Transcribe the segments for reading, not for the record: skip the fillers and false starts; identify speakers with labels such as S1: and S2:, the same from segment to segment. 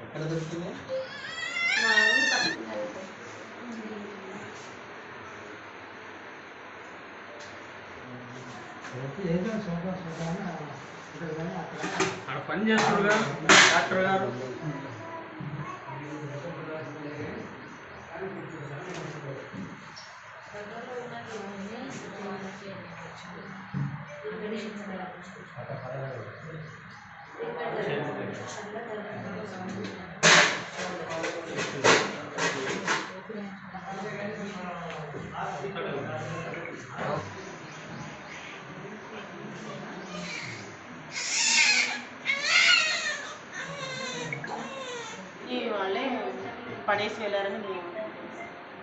S1: ఎక్కడ దొరికింది?
S2: అక్కడ పని చేస్తున్నారు డాక్టర్ గారు.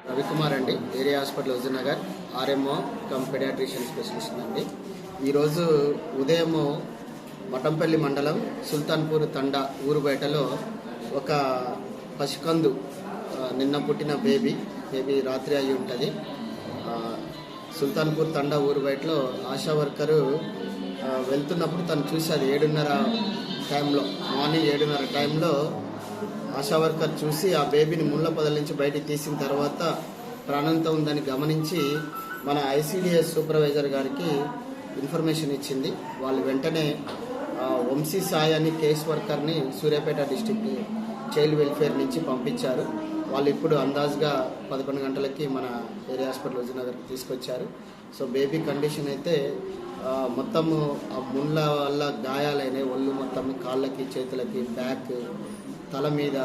S3: రవికుమార్ అండి, area hospital Huzurnagar, RMO come paediatrician specialist అండి. ఈరోజు ఉదయం మఠంపల్లి మండలం సుల్తాన్పూర్ తండా ఊరు బయటలో ఒక పసికందు నిన్న పుట్టిన బేబీ రాత్రి అయి ఉంటుంది. సుల్తాన్పూర్ తండా ఊరు బయటలో ఆశా వర్కరు వెళ్తున్నప్పుడు తను చూసేది 7:30 టైంలో, మార్నింగ్ 7:30 టైంలో ఆశా వర్కర్ చూసి ఆ బేబీని ముళ్ళ పొదల నుంచి బయటికి తీసిన తర్వాత ప్రాణంతో ఉందని గమనించి మన ఐసిడిఎస్ సూపర్వైజర్ గారికి ఇన్ఫర్మేషన్ ఇచ్చింది. వాళ్ళు వెంటనే వంశీ సాయి అని కేస్ వర్కర్ని సూర్యాపేట డిస్టిక్ చైల్డ్ వెల్ఫేర్ నుంచి పంపించారు. వాళ్ళు ఇప్పుడు అందాజుగా 11 గంటలకి మన ఏరియా హాస్పిటల్ హుజూర్నగర్కి తీసుకొచ్చారు. సో బేబీ కండిషన్ అయితే మొత్తము ఆ ముళ్ళ వల్ల గాయాలైనాయి. ఒళ్ళు మొత్తం కాళ్ళకి, చేతులకి, బ్యాక్, తల మీద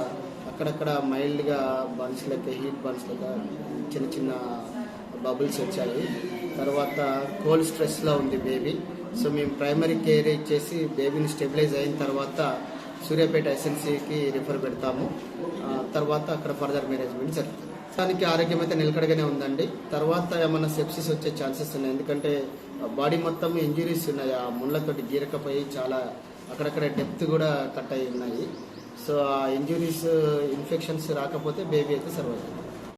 S3: అక్కడక్కడ మైల్డ్గా బన్స్లకి, హీట్ బన్స్లకి చిన్న చిన్న బబుల్స్ వచ్చాయి. తర్వాత కోల్డ్ స్ట్రెస్లో ఉంది బేబీ. సో మేము ప్రైమరీ కేర్ ఇచ్చేసి బేబీని స్టెబిలైజ్ అయిన తర్వాత సూర్యాపేట ఎస్ఎన్సీకి రిఫర్ పెడతాము. తర్వాత అక్కడ ఫర్దర్ మేనేజ్మెంట్ జరుగుతుంది. దానికి ఆరోగ్యం అయితే నిలకడగానే ఉందండి. తర్వాత ఏమన్నా సెప్సిస్ వచ్చే ఛాన్సెస్ ఉన్నాయి, ఎందుకంటే బాడీ మొత్తం ఇంజురీస్ ఉన్నాయి. ఆ ముళ్ళతోటి గీరకపోయి చాలా అక్కడక్కడ డెప్త్ కూడా కట్ అయి ఉన్నాయి. సో ఆ ఇంజురీస్, ఇన్ఫెక్షన్స్ రాకపోతే బేబీ అయితే సర్వైవ్.